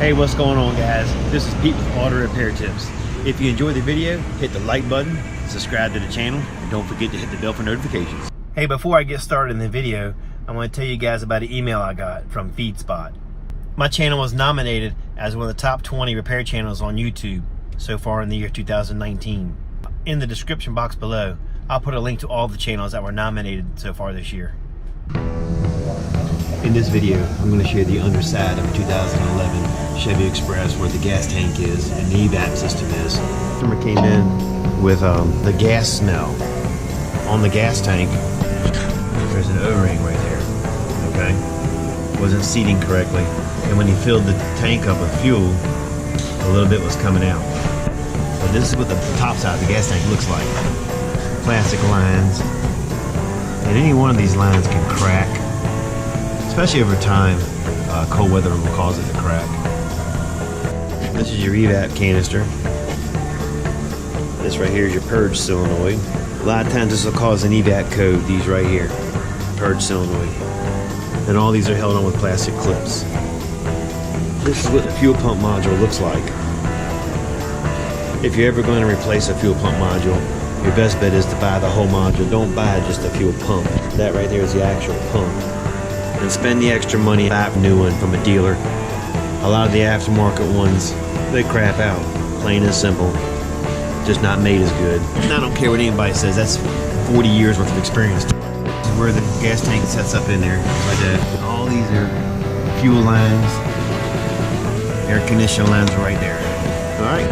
Hey, what's going on, guys? This is Pete with Auto Repair Tips. If you enjoyed the video, hit the like button, subscribe to the channel, and don't forget to hit the bell for notifications. Hey, before I get started in the video, I want to tell you guys about an email I got from FeedSpot. My channel was nominated as one of the top 20 repair channels on YouTube so far in the year 2019. In the description box below, I'll put a link to all the channels that were nominated so far this year. In this video, I'm going to show you the underside of a 2011 Chevy Express where the gas tank is and the evap system is. The customer came in with the gas smell. On the gas tank, there's an O-ring right there, okay? Wasn't seating correctly, and when he filled the tank up with fuel, a little bit was coming out. So this is what the top side of the gas tank looks like. Plastic lines, and any one of these lines can crack. Especially over time, cold weather will cause it to crack. This is your evap canister. This right here is your purge solenoid. A lot of times this will cause an evap code, these right here. Purge solenoid. And all these are held on with plastic clips. This is what the fuel pump module looks like. If you're ever going to replace a fuel pump module, your best bet is to buy the whole module. Don't buy just a fuel pump. That right there is the actual pump. And spend the extra money buy a new one from a dealer. A lot of the aftermarket ones, they crap out. Plain and simple. Just not made as good. And I don't care what anybody says, that's 40 years worth of experience. This is where the gas tank sets up in there, like that. All these are fuel lines. Air conditioning lines are right there. Alright.